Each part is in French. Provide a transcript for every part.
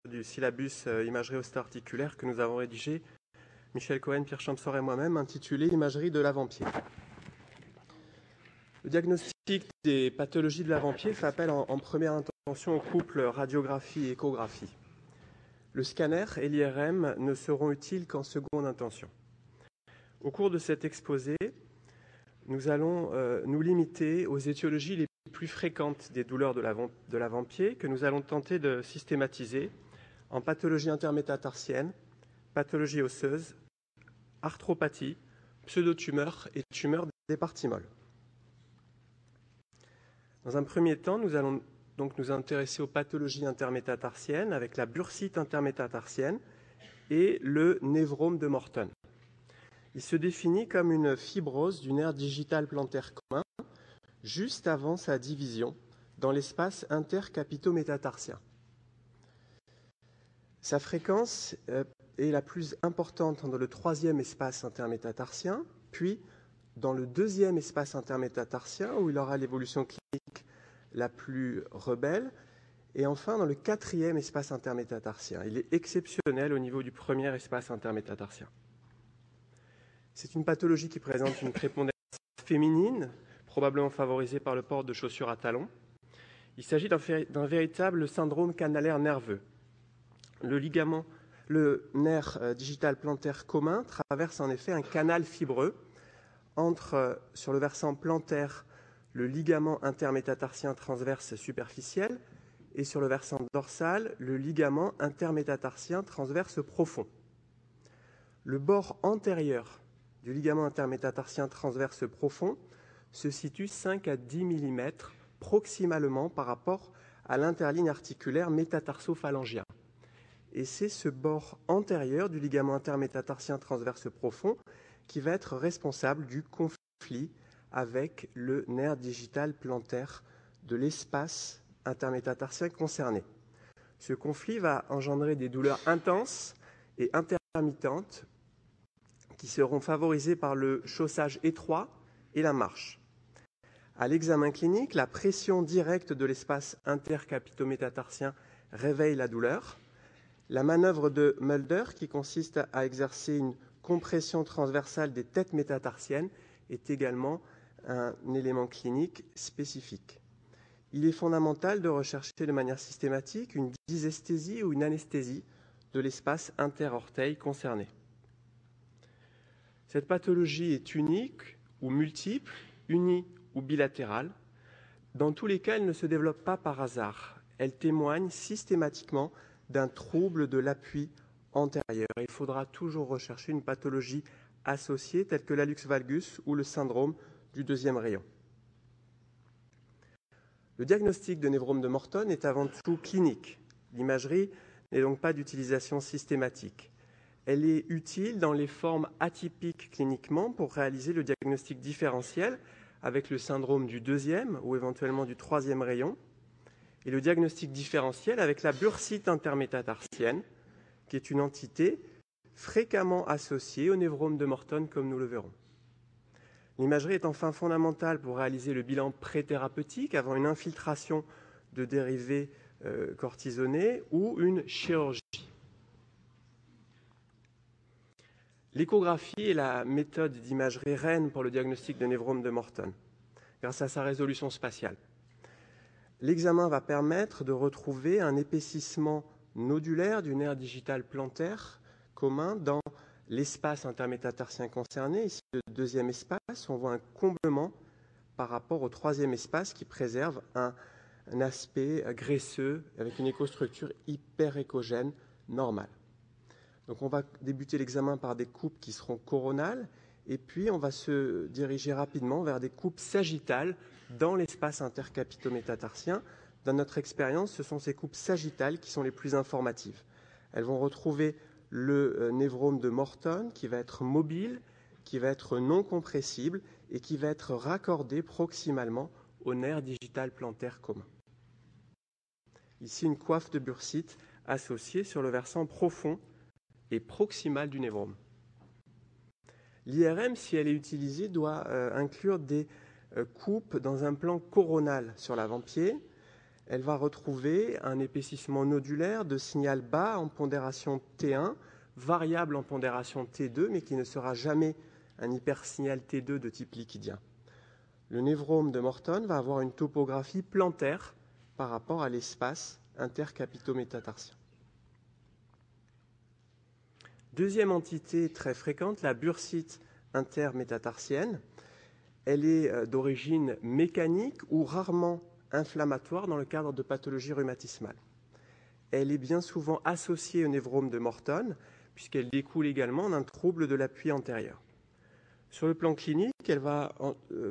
du syllabus imagerie osteoarticulaire que nous avons rédigé, Michel Cohen, Pierre Champsor et moi-même, intitulé Imagerie de l'avant-pied. Le diagnostic des pathologies de l'avant-pied fait appel en première intention au couple radiographie et échographie. Le scanner et l'IRM ne seront utiles qu'en seconde intention. Au cours de cet exposé, nous allons nous limiter aux étiologies les plus fréquentes des douleurs de l'avant-pied que nous allons tenter de systématiser en pathologie intermétatarsienne, pathologie osseuse, arthropathie, pseudotumeurs et tumeurs des parties molles. Dans un premier temps, nous allons donc nous intéresser aux pathologies intermétatarsiennes avec la bursite intermétatarsienne et le névrome de Morton. Il se définit comme une fibrose du nerf digital plantaire commun juste avant sa division dans l'espace intercapitométatarsien. Sa fréquence est la plus importante dans le troisième espace intermétatarsien, puis dans le deuxième espace intermétatarsien où il aura l'évolution clinique la plus rebelle, et enfin dans le quatrième espace intermétatarsien. Il est exceptionnel au niveau du premier espace intermétatarsien. C'est une pathologie qui présente une prépondérance féminine, probablement favorisée par le port de chaussures à talons. Il s'agit d'un véritable syndrome canalaire nerveux. Le nerf digital plantaire commun traverse en effet un canal fibreux entre, sur le versant plantaire, le ligament intermétatarsien transverse superficiel et sur le versant dorsal, le ligament intermétatarsien transverse profond. Le bord antérieur du ligament intermétatarsien transverse profond se situe 5 à 10 mm proximalement par rapport à l'interligne articulaire métatarsophalangienne. Et c'est ce bord antérieur du ligament intermétatarsien transverse profond qui va être responsable du conflit avec le nerf digital plantaire de l'espace intermétatarsien concerné. Ce conflit va engendrer des douleurs intenses et intermittentes qui seront favorisées par le chaussage étroit et la marche. À l'examen clinique, la pression directe de l'espace intercapitométatarsien réveille la douleur. La manœuvre de Mulder, qui consiste à exercer une compression transversale des têtes métatarsiennes, est également un élément clinique spécifique. Il est fondamental de rechercher de manière systématique une dysesthésie ou une anesthésie de l'espace interorteil concerné. Cette pathologie est unique ou multiple, unie ou bilatérale. Dans tous les cas, elle ne se développe pas par hasard. Elle témoigne systématiquement d'un trouble de l'appui antérieur. Il faudra toujours rechercher une pathologie associée telle que l'hallux valgus ou le syndrome du deuxième rayon. Le diagnostic de névrome de Morton est avant tout clinique. L'imagerie n'est donc pas d'utilisation systématique. Elle est utile dans les formes atypiques cliniquement pour réaliser le diagnostic différentiel avec le syndrome du deuxième ou éventuellement du troisième rayon et le diagnostic différentiel avec la bursite intermétatarsienne, qui est une entité fréquemment associée au névrome de Morton, comme nous le verrons. L'imagerie est enfin fondamentale pour réaliser le bilan préthérapeutique avant une infiltration de dérivés cortisonnés ou une chirurgie. L'échographie est la méthode d'imagerie reine pour le diagnostic de névrome de Morton, grâce à sa résolution spatiale. L'examen va permettre de retrouver un épaississement nodulaire du nerf digital plantaire commun dans l'espace intermétatarsien concerné. Ici, le deuxième espace, on voit un comblement par rapport au troisième espace qui préserve un aspect graisseux avec une écostructure hyperéchogène normale. Donc on va débuter l'examen par des coupes qui seront coronales et puis on va se diriger rapidement vers des coupes sagittales dans l'espace intercapitométatarsien. Dans notre expérience, ce sont ces coupes sagittales qui sont les plus informatives. Elles vont retrouver le névrome de Morton qui va être mobile, qui va être non compressible et qui va être raccordé proximalement au nerf digital plantaire commun. Ici, une coiffe de bursite associée sur le versant profond et proximal du névrome. L'IRM, si elle est utilisée, doit inclure des coupes dans un plan coronal sur l'avant-pied. elle va retrouver un épaississement nodulaire de signal bas en pondération T1, variable en pondération T2, mais qui ne sera jamais un hypersignal T2 de type liquidien. Le névrome de Morton va avoir une topographie plantaire par rapport à l'espace intercapitométatarsien. Deuxième entité très fréquente, la bursite intermétatarsienne. Elle est d'origine mécanique ou rarement inflammatoire dans le cadre de pathologies rhumatismales. Elle est bien souvent associée au névrome de Morton, puisqu'elle découle également d'un trouble de l'appui antérieur. Sur le plan clinique, elle va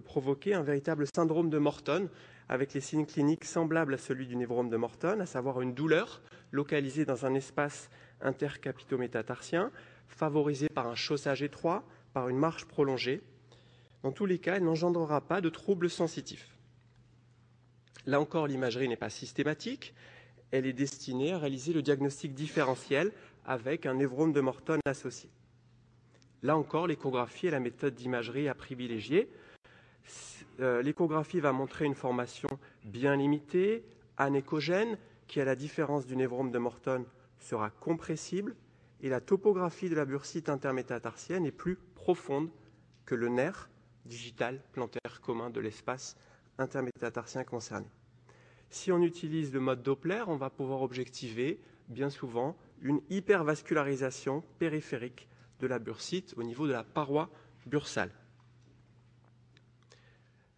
provoquer un véritable syndrome de Morton, avec les signes cliniques semblables à celui du névrome de Morton, à savoir une douleur localisée dans un espace intercapitométatarsien, favorisée par un chaussage étroit, par une marche prolongée. Dans tous les cas, elle n'engendrera pas de troubles sensitifs. Là encore, l'imagerie n'est pas systématique. Elle est destinée à réaliser le diagnostic différentiel avec un névrome de Morton associé. Là encore, l'échographie est la méthode d'imagerie à privilégier. L'échographie va montrer une formation bien limitée, anéchogène, qui, à la différence du névrome de Morton, sera compressible, et la topographie de la bursite intermétatarsienne est plus profonde que le nerf digital plantaire commun de l'espace intermétatarsien concerné. Si on utilise le mode Doppler, on va pouvoir objectiver, bien souvent, une hypervascularisation périphérique de la bursite au niveau de la paroi bursale.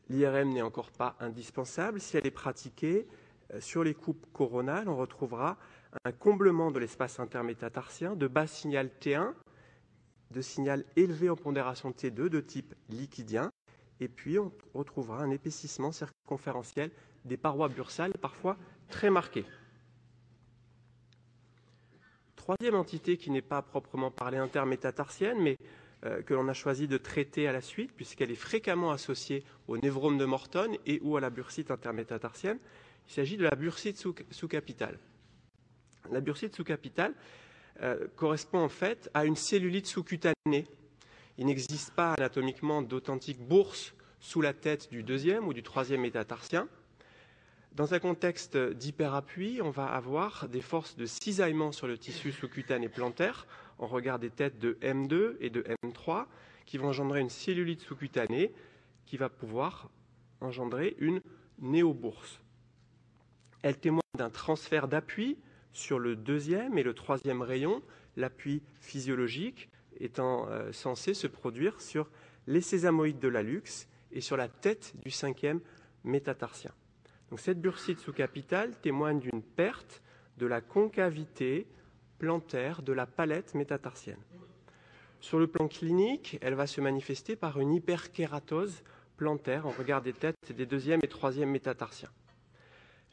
L'IRM n'est encore pas indispensable. Si elle est pratiquée, sur les coupes coronales, on retrouvera un comblement de l'espace intermétatarsien de bas signal T1, de signal élevé en pondération T2 de type liquidien, et puis on retrouvera un épaississement circonférentiel des parois bursales, parfois très marqué. Troisième entité qui n'est pas proprement parlée intermétatarsienne, mais que l'on a choisi de traiter à la suite, puisqu'elle est fréquemment associée au névrome de Morton et ou à la bursite intermétatarsienne. Il s'agit de la bursite sous-capitale. La bursite sous-capitale correspond en fait à une cellulite sous-cutanée. Il n'existe pas anatomiquement d'authentiques bourses sous la tête du deuxième ou du troisième métatarsien. Dans un contexte d'hyperappui, on va avoir des forces de cisaillement sur le tissu sous-cutané plantaire en regard des têtes de M2 et de M3 qui vont engendrer une cellulite sous-cutanée qui va pouvoir engendrer une néobourse. Elle témoigne d'un transfert d'appui sur le deuxième et le troisième rayon, l'appui physiologique étant censé se produire sur les sésamoïdes de l'hallux et sur la tête du cinquième métatarsien. Donc, cette bursite sous-capitale témoigne d'une perte de la concavité plantaire de la palette métatarsienne. Sur le plan clinique, elle va se manifester par une hyperkératose plantaire en regard des têtes des deuxième et troisième métatarsiens.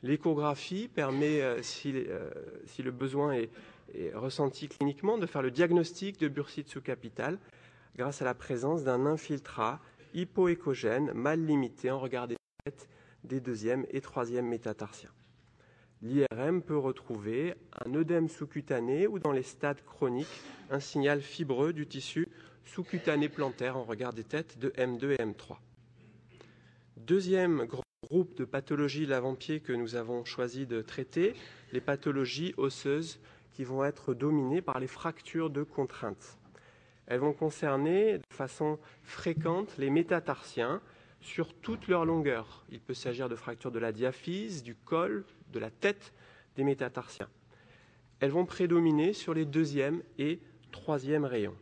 L'échographie permet, si le besoin est ressenti cliniquement, de faire le diagnostic de bursite sous-capitale grâce à la présence d'un infiltrat hypoéchogène mal limité en regard des têtes des deuxième et troisième métatarsiens. L'IRM peut retrouver un œdème sous-cutané ou, dans les stades chroniques, un signal fibreux du tissu sous-cutané plantaire en regard des têtes de M2 et M3. Deuxième groupe de pathologies de l'avant-pied que nous avons choisi de traiter, les pathologies osseuses qui vont être dominées par les fractures de contrainte. Elles vont concerner de façon fréquente les métatarsiens sur toute leur longueur. Il peut s'agir de fractures de la diaphyse, du col, de la tête des métatarsiens. Elles vont prédominer sur les deuxième et troisième rayons.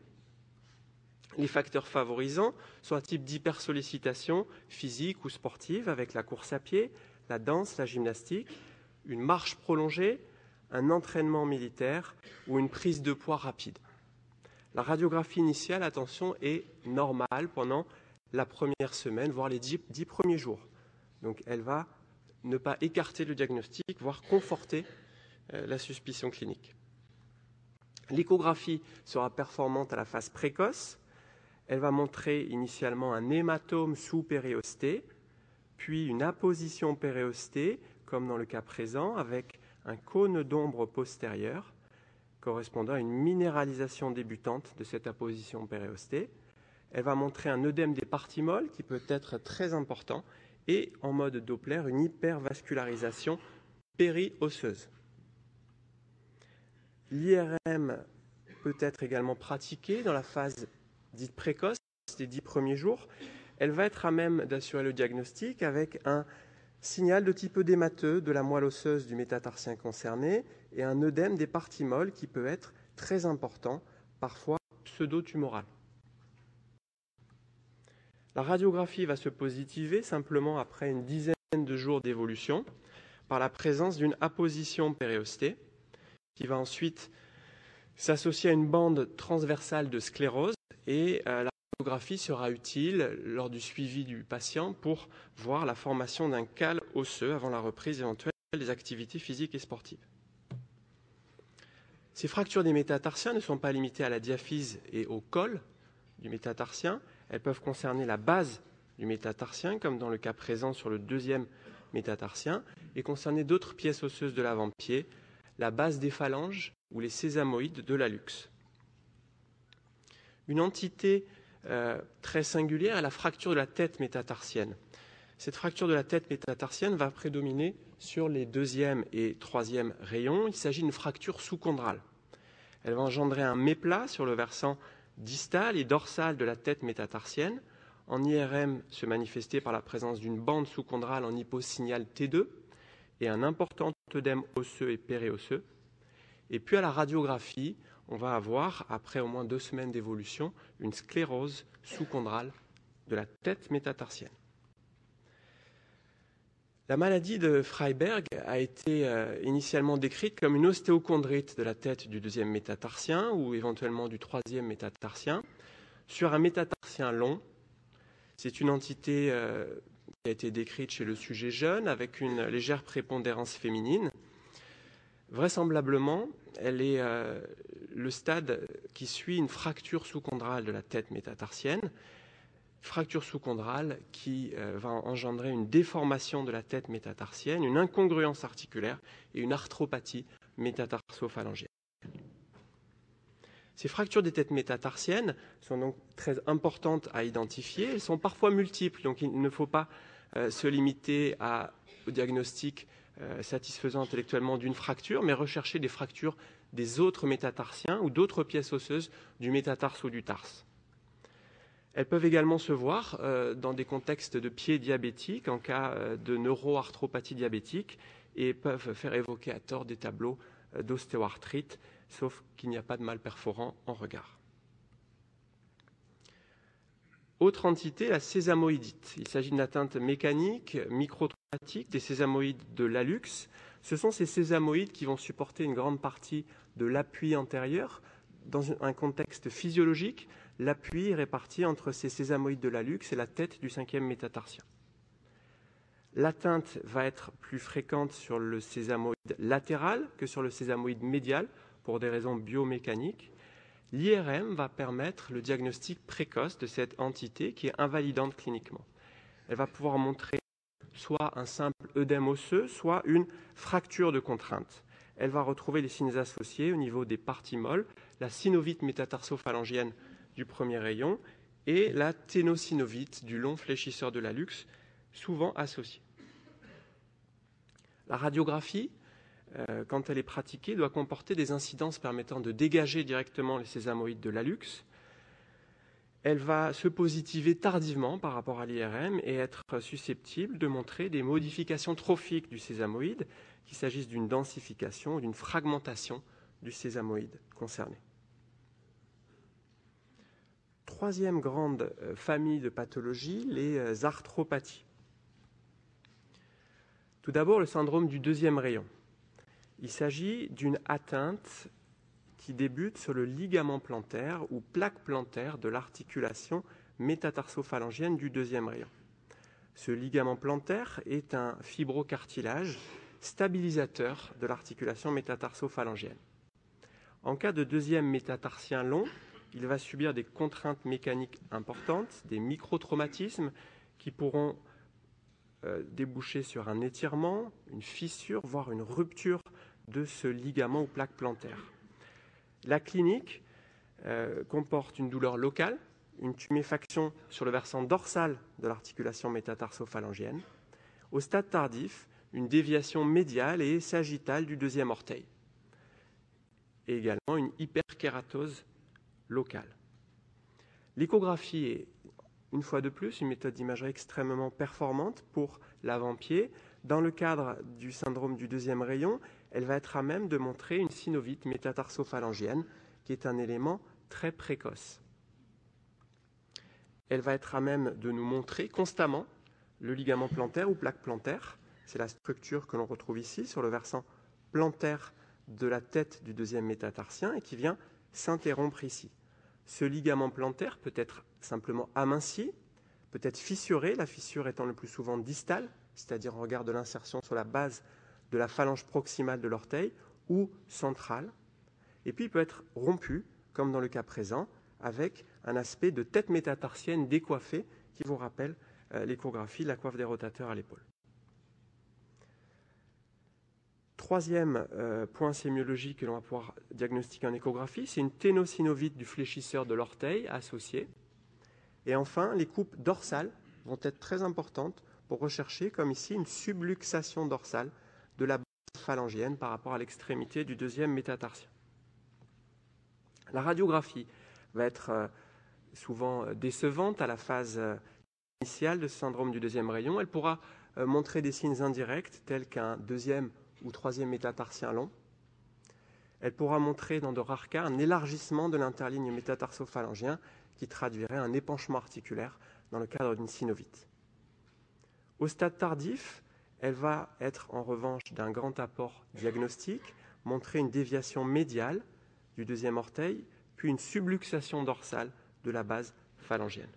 Les facteurs favorisants sont un type d'hypersollicitation physique ou sportive avec la course à pied, la danse, la gymnastique, une marche prolongée, un entraînement militaire ou une prise de poids rapide. La radiographie initiale, attention, est normale pendant la première semaine, voire les 10 premiers jours. Donc elle va ne pas écarter le diagnostic, voire conforter la suspicion clinique. L'échographie sera performante à la phase précoce. Elle va montrer initialement un hématome sous périostée, puis une apposition périostée, comme dans le cas présent, avec un cône d'ombre postérieur, correspondant à une minéralisation débutante de cette apposition périostée. Elle va montrer un œdème des parties molles qui peut être très important et, en mode Doppler, une hypervascularisation périosseuse. L'IRM peut être également pratiquée dans la phase dite précoce, des 10 premiers jours. Elle va être à même d'assurer le diagnostic avec un signal de type œdémateux de la moelle osseuse du métatarsien concerné et un œdème des parties molles qui peut être très important, parfois pseudo-tumoral. La radiographie va se positiver simplement après une dizaine de jours d'évolution par la présence d'une apposition périostée qui va ensuite s'associer à une bande transversale de sclérose et la radiographie sera utile lors du suivi du patient pour voir la formation d'un cal osseux avant la reprise éventuelle des activités physiques et sportives. Ces fractures des métatarsiens ne sont pas limitées à la diaphyse et au col du métatarsien. Elles peuvent concerner la base du métatarsien, comme dans le cas présent sur le deuxième métatarsien, et concerner d'autres pièces osseuses de l'avant-pied, la base des phalanges ou les sésamoïdes de l'hallux. Une entité très singulière est la fracture de la tête métatarsienne. Cette fracture de la tête métatarsienne va prédominer sur les deuxième et troisième rayons. Il s'agit d'une fracture sous-chondrale. Elle va engendrer un méplat sur le versant distal et dorsal de la tête métatarsienne, en IRM se manifester par la présence d'une bande sous-chondrale en hyposignal T2 et un important œdème osseux et périosseux. Et puis à la radiographie, on va avoir, après au moins 2 semaines d'évolution, une sclérose sous-chondrale de la tête métatarsienne. La maladie de Freiberg a été initialement décrite comme une ostéochondrite de la tête du deuxième métatarsien ou éventuellement du troisième métatarsien sur un métatarsien long. C'est une entité qui a été décrite chez le sujet jeune avec une légère prépondérance féminine. Vraisemblablement, elle est le stade qui suit une fracture sous-chondrale de la tête métatarsienne, fracture sous-chondrale qui va engendrer une déformation de la tête métatarsienne, une incongruence articulaire et une arthropathie métatarsophalangienne. Ces fractures des têtes métatarsiennes sont donc très importantes à identifier. Elles sont parfois multiples, donc il ne faut pas se limiter au diagnostic satisfaisant intellectuellement d'une fracture, mais rechercher des fractures des autres métatarsiens ou d'autres pièces osseuses du métatarse ou du tarse. Elles peuvent également se voir dans des contextes de pieds diabétiques, en cas de neuroarthropathie diabétique, et peuvent faire évoquer à tort des tableaux d'ostéoarthrite, sauf qu'il n'y a pas de mal perforant en regard. Autre entité, la sésamoïdite. Il s'agit d'une atteinte mécanique, microtraumatique des sésamoïdes de l'hallux. Ce sont ces sésamoïdes qui vont supporter une grande partie de l'appui antérieur. Dans un contexte physiologique, l'appui est réparti entre ces sésamoïdes de l'hallux et la tête du cinquième métatarsien. L'atteinte va être plus fréquente sur le sésamoïde latéral que sur le sésamoïde médial pour des raisons biomécaniques. L'IRM va permettre le diagnostic précoce de cette entité qui est invalidante cliniquement. Elle va pouvoir montrer soit un simple œdème osseux, soit une fracture de contrainte. Elle va retrouver les signes associés au niveau des parties molles, la synovite métatarsophalangienne du premier rayon et la ténosynovite du long fléchisseur de l'hallux, souvent associés. La radiographie, quand elle est pratiquée, doit comporter des incidences permettant de dégager directement les sésamoïdes de l'hallux. Elle va se positiver tardivement par rapport à l'IRM et être susceptible de montrer des modifications trophiques du sésamoïde, qu'il s'agisse d'une densification ou d'une fragmentation du sésamoïde concerné. Troisième grande famille de pathologies, les arthropathies. Tout d'abord, le syndrome du deuxième rayon. Il s'agit d'une atteinte qui débute sur le ligament plantaire ou plaque plantaire de l'articulation métatarsophalangienne du deuxième rayon. Ce ligament plantaire est un fibrocartilage stabilisateur de l'articulation métatarsophalangienne. En cas de deuxième métatarsien long, il va subir des contraintes mécaniques importantes, des microtraumatismes qui pourront déboucher sur un étirement, une fissure, voire une rupture de ce ligament ou plaque plantaire. La clinique comporte une douleur locale, une tuméfaction sur le versant dorsal de l'articulation métatarsophalangienne. Au stade tardif, une déviation médiale et sagittale du deuxième orteil, et également une hyperkératose locale. L'échographie est, une fois de plus, une méthode d'imagerie extrêmement performante pour l'avant-pied. Dans le cadre du syndrome du deuxième rayon, elle va être à même de montrer une synovite métatarsophalangienne, qui est un élément très précoce. Elle va être à même de nous montrer constamment le ligament plantaire ou plaque plantaire. C'est la structure que l'on retrouve ici sur le versant plantaire de la tête du deuxième métatarsien et qui vient s'interrompre ici. Ce ligament plantaire peut être simplement aminci, peut être fissuré, la fissure étant le plus souvent distale, c'est-à-dire en regard de l'insertion sur la base de la phalange proximale de l'orteil, ou centrale. Et puis il peut être rompu, comme dans le cas présent, avec un aspect de tête métatarsienne décoiffée qui vous rappelle l'échographie de la coiffe des rotateurs à l'épaule. Troisième point sémiologique que l'on va pouvoir diagnostiquer en échographie, c'est une ténosynovite du fléchisseur de l'orteil associée. Et enfin, les coupes dorsales vont être très importantes pour rechercher, comme ici, une subluxation dorsale de la base phalangienne par rapport à l'extrémité du deuxième métatarsien. La radiographie va être souvent décevante à la phase initiale de ce syndrome du deuxième rayon. Elle pourra montrer des signes indirects tels qu'un deuxième ou troisième métatarsien long. Elle pourra montrer dans de rares cas un élargissement de l'interligne métatarsophalangien qui traduirait un épanchement articulaire dans le cadre d'une synovite. Au stade tardif, elle va être en revanche d'un grand apport diagnostique, montrer une déviation médiale du deuxième orteil, puis une subluxation dorsale de la base phalangienne.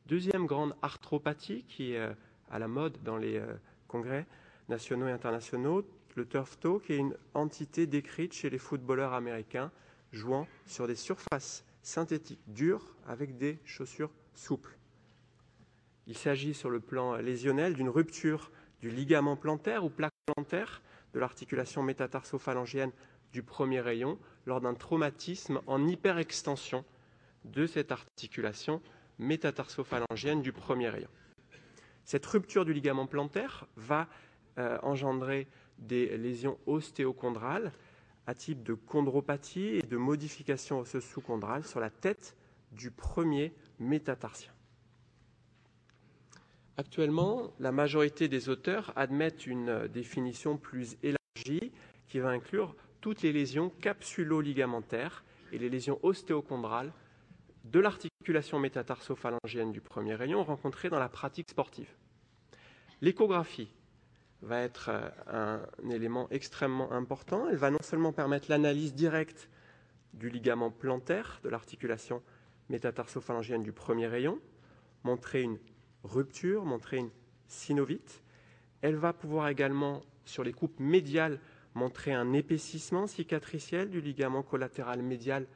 Deuxième grande arthropathie qui est à la mode dans les congrès nationaux et internationaux, le turf toe, qui est une entité décrite chez les footballeurs américains jouant sur des surfaces synthétiques dures avec des chaussures souples. Il s'agit sur le plan lésionnel d'une rupture du ligament plantaire ou plaque plantaire de l'articulation métatarsophalangienne du premier rayon lors d'un traumatisme en hyperextension de cette articulation métatarsophalangienne du premier rayon. Cette rupture du ligament plantaire va engendrer des lésions ostéochondrales à type de chondropathie et de modification osseuse sous-chondrale sur la tête du premier métatarsien. Actuellement, la majorité des auteurs admettent une définition plus élargie qui va inclure toutes les lésions capsulo-ligamentaires et les lésions ostéochondrales de l'articulation métatarsophalangienne du premier rayon rencontrées dans la pratique sportive. L'échographie va être un élément extrêmement important. Elle va non seulement permettre l'analyse directe du ligament plantaire de l'articulation métatarsophalangienne du premier rayon, montrer une rupture, montrer une synovite. Elle va pouvoir également, sur les coupes médiales, montrer un épaississement cicatriciel du ligament collatéral médial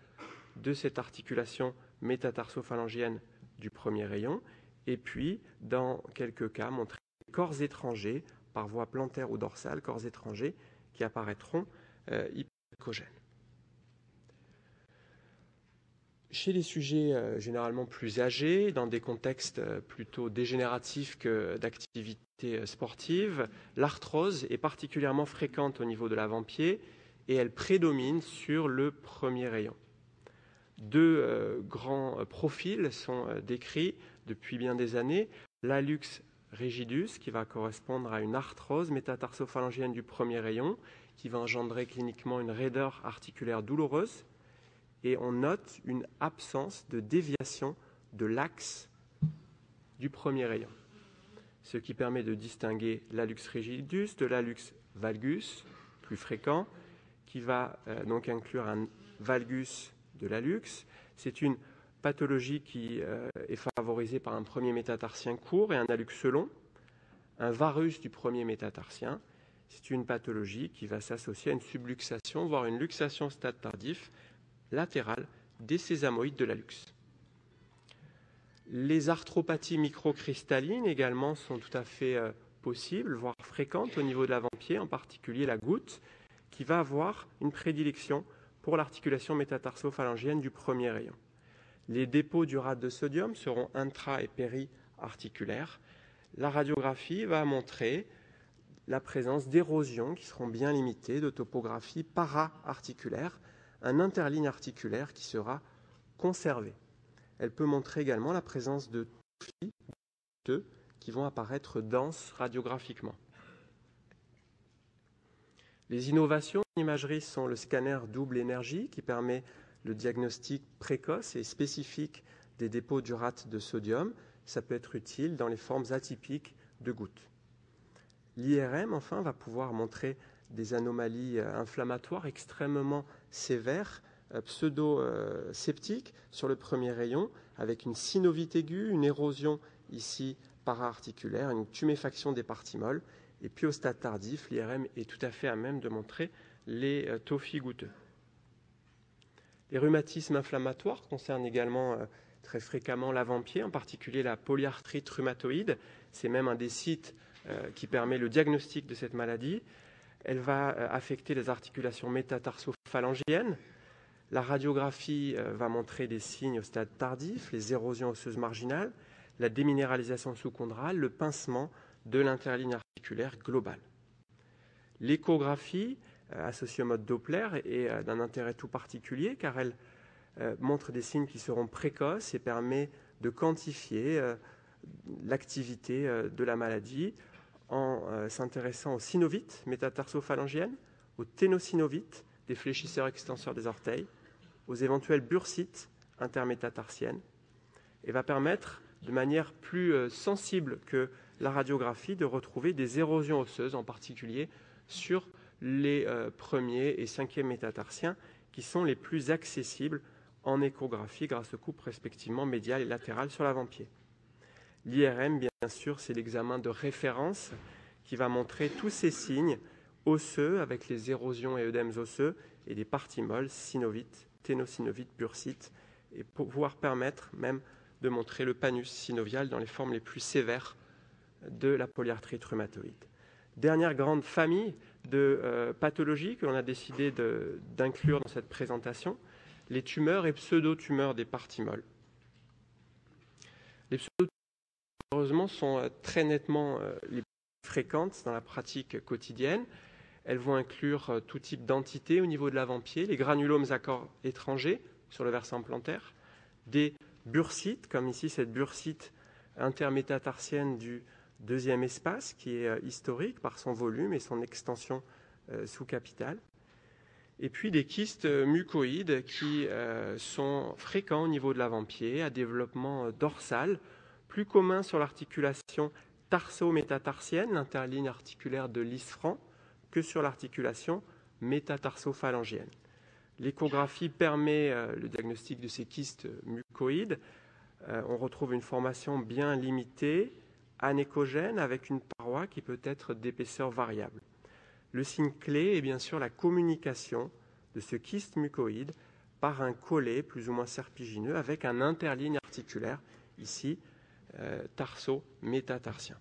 de cette articulation métatarsophalangienne du premier rayon, et puis, dans quelques cas, montrer des corps étrangers, par voie plantaire ou dorsale, corps étrangers, qui apparaîtront hypercogènes. Chez les sujets généralement plus âgés, dans des contextes plutôt dégénératifs que d'activité sportive, l'arthrose est particulièrement fréquente au niveau de l'avant-pied et elle prédomine sur le premier rayon. Deux grands profils sont décrits depuis bien des années. L'hallux rigidus, qui va correspondre à une arthrose métatarsophalangienne du premier rayon, qui va engendrer cliniquement une raideur articulaire douloureuse, et on note une absence de déviation de l'axe du premier rayon, ce qui permet de distinguer l'hallux rigidus de l'hallux valgus, plus fréquent, qui va donc inclure un valgus de l'hallux. C'est une pathologie qui est favorisée par un premier métatarsien court et un hallux long, un varus du premier métatarsien. C'est une pathologie qui va s'associer à une subluxation, voire une luxation stade tardif latérale des sésamoïdes de l'hallux. Les arthropathies microcristallines également sont tout à fait possibles, voire fréquentes au niveau de l'avant-pied, en particulier la goutte, qui va avoir une prédilection pour l'articulation métatarsophalangienne du premier rayon. Les dépôts d'urate de sodium seront intra- et péri-articulaires. la radiographie va montrer la présence d'érosions qui seront bien limitées, de topographie para-articulaire, un interligne articulaire qui sera conservé. Elle peut montrer également la présence de tophies qui vont apparaître denses radiographiquement. Les innovations en imagerie sont le scanner double énergie qui permet le diagnostic précoce et spécifique des dépôts d'urate de sodium. Ça peut être utile dans les formes atypiques de gouttes. L'IRM, enfin, va pouvoir montrer des anomalies inflammatoires extrêmement sévères, pseudo-septiques sur le premier rayon, avec une synovite aiguë, une érosion ici para-articulaire, une tuméfaction des parties molles. Et puis au stade tardif, l'IRM est tout à fait à même de montrer les tophies goutteux. Les rhumatismes inflammatoires concernent également très fréquemment l'avant-pied, en particulier la polyarthrite rhumatoïde. C'est même un des sites qui permet le diagnostic de cette maladie. Elle va affecter les articulations métatarsophalangiennes. La radiographie va montrer des signes au stade tardif, les érosions osseuses marginales, la déminéralisation sous-chondrale, le pincement de l'interligne articulaire globale. L'échographie, associée au mode Doppler, est d'un intérêt tout particulier car elle montre des signes qui seront précoces et permet de quantifier l'activité de la maladie en s'intéressant aux synovites métatarsophalangiennes, aux ténosynovites, des fléchisseurs extenseurs des orteils, aux éventuelles bursites intermétatarsiennes, et va permettre de manière plus sensible que la radiographie de retrouver des érosions osseuses, en particulier sur les premiers et cinquièmes métatarsiens, qui sont les plus accessibles en échographie grâce aux coupes respectivement médiales et latérales sur l'avant-pied. L'IRM, bien sûr, c'est l'examen de référence qui va montrer tous ces signes osseux avec les érosions et œdèmes osseux et des parties molles, synovites, ténosynovites, bursites, et pouvoir permettre même de montrer le panus synovial dans les formes les plus sévères de la polyarthrite rhumatoïde. Dernière grande famille de pathologies que l'on a décidé d'inclure dans cette présentation, les tumeurs et pseudo-tumeurs des parties molles. Les pseudo-tumeurs, heureusement, sont très nettement les plus fréquentes dans la pratique quotidienne. Elles vont inclure tout type d'entités au niveau de l'avant-pied, les granulomes à corps étrangers sur le versant plantaire, des bursites, comme ici cette bursite intermétatarsienne du deuxième espace, qui est historique par son volume et son extension sous-capitale. Et puis des kystes mucoïdes qui sont fréquents au niveau de l'avant-pied, à développement dorsal, plus commun sur l'articulation tarso-métatarsienne, l'interligne articulaire de l'isfranc, que sur l'articulation métatarsophalangienne. L'échographie permet le diagnostic de ces kystes mucoïdes. On retrouve une formation bien limitée, anéchogène, avec une paroi qui peut être d'épaisseur variable. Le signe clé est bien sûr la communication de ce kyste mucoïde par un collet plus ou moins serpigineux avec un interligne articulaire, ici tarso-métatarsien.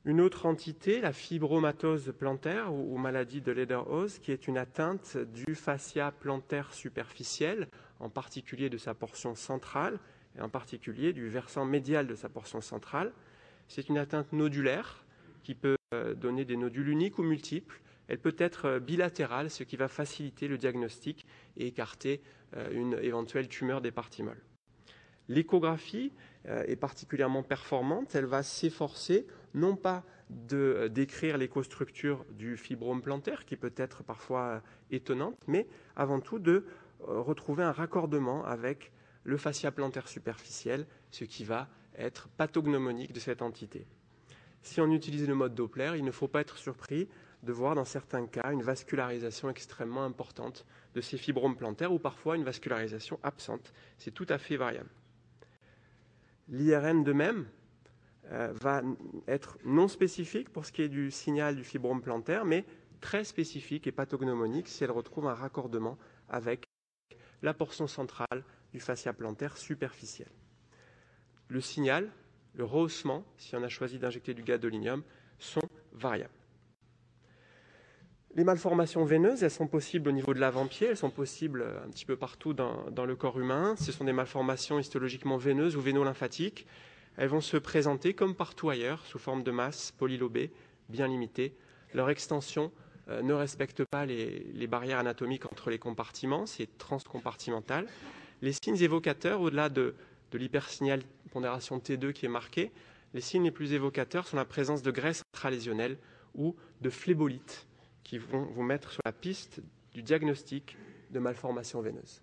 Une autre entité, la fibromatose plantaire ou maladie de Lederhose, qui est une atteinte du fascia plantaire superficiel, en particulier de sa portion centrale, et en particulier du versant médial de sa portion centrale. C'est une atteinte nodulaire qui peut donner des nodules uniques ou multiples. Elle peut être bilatérale, ce qui va faciliter le diagnostic et écarter une éventuelle tumeur des parties molles. L'échographie est particulièrement performante. Elle va s'efforcer non pas de décrire l'écostructure du fibrome plantaire, qui peut être parfois étonnante, mais avant tout de retrouver un raccordement avec le fascia plantaire superficiel, ce qui va être pathognomonique de cette entité. Si on utilise le mode Doppler, il ne faut pas être surpris de voir dans certains cas une vascularisation extrêmement importante de ces fibromes plantaires ou parfois une vascularisation absente. C'est tout à fait variable. L'IRM de même va être non spécifique pour ce qui est du signal du fibrome plantaire, mais très spécifique et pathognomonique si elle retrouve un raccordement avec la portion centrale du fascia plantaire superficiel. Le signal, le rehaussement, si on a choisi d'injecter du gadolinium, sont variables. Les malformations veineuses, elles sont possibles au niveau de l'avant-pied, elles sont possibles un petit peu partout dans le corps humain. Ce sont des malformations histologiquement veineuses ou véno-lymphatiques. Elles vont se présenter comme partout ailleurs, sous forme de masses polylobées, bien limitées. Leur extension ne respecte pas les barrières anatomiques entre les compartiments, c'est transcompartimental. Les signes évocateurs, au-delà de l'hypersignal pondération T2 qui est marqué, les signes les plus évocateurs sont la présence de graisse intralésionnelle ou de phlébolites qui vont vous mettre sur la piste du diagnostic de malformation veineuse.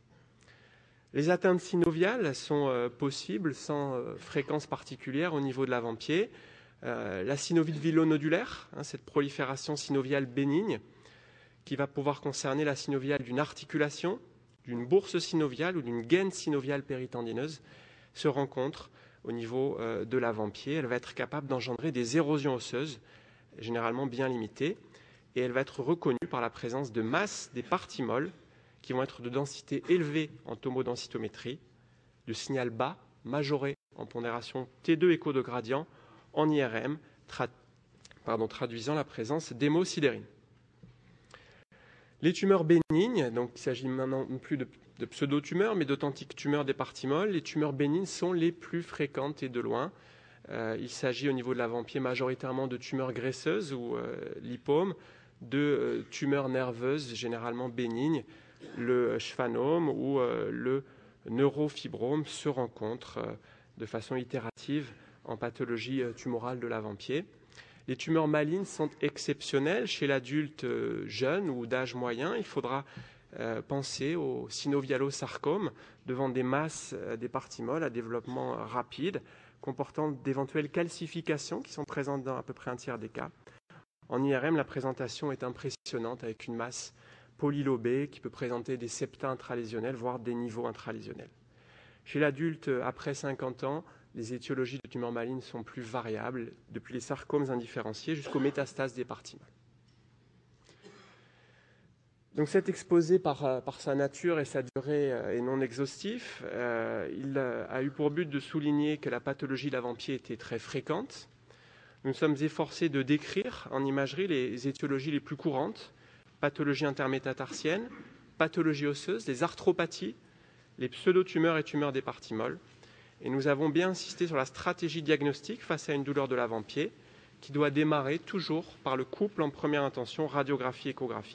Les atteintes synoviales sont possibles sans fréquence particulière au niveau de l'avant-pied. La synovite vilonodulaire, cette prolifération synoviale bénigne, qui va pouvoir concerner la synoviale d'une articulation, d'une bourse synoviale ou d'une gaine synoviale péritendineuse, se rencontre au niveau de l'avant-pied. Elle va être capable d'engendrer des érosions osseuses, généralement bien limitées, et elle va être reconnue par la présence de masses des parties molles qui vont être de densité élevée en tomodensitométrie, de signal bas, majoré en pondération T2 écho de gradient, en IRM, traduisant la présence d'hémosidérine. Les tumeurs bénignes, donc il s'agit maintenant non plus de pseudo-tumeurs, mais d'authentiques tumeurs des parties molles. Les tumeurs bénignes sont les plus fréquentes et de loin. Il s'agit au niveau de l'avant-pied majoritairement de tumeurs graisseuses ou lipomes, de tumeurs nerveuses généralement bénignes. Le schwannome ou le neurofibrome se rencontrent de façon itérative en pathologie tumorale de l'avant-pied. Les tumeurs malignes sont exceptionnelles chez l'adulte jeune ou d'âge moyen. Il faudra penser au synovialosarcome devant des masses des parties molles à développement rapide, comportant d'éventuelles calcifications qui sont présentes dans à peu près un tiers des cas. En IRM, la présentation est impressionnante avec une masse polylobée qui peut présenter des septa intralésionnels, voire des niveaux intralésionnels. Chez l'adulte, après 50 ans, les étiologies de tumeurs malignes sont plus variables, depuis les sarcomes indifférenciés jusqu'aux métastases des parties molles. Donc cet exposé par sa nature et sa durée est non exhaustif. Il a eu pour but de souligner que la pathologie de l'avant-pied était très fréquente. Nous nous sommes efforcés de décrire en imagerie les étiologies les plus courantes, pathologie intermétatarsienne, pathologie osseuse, les arthropathies, les pseudotumeurs et tumeurs des parties molles. Et nous avons bien insisté sur la stratégie diagnostique face à une douleur de l'avant-pied qui doit démarrer toujours par le couple en première intention radiographie-échographie.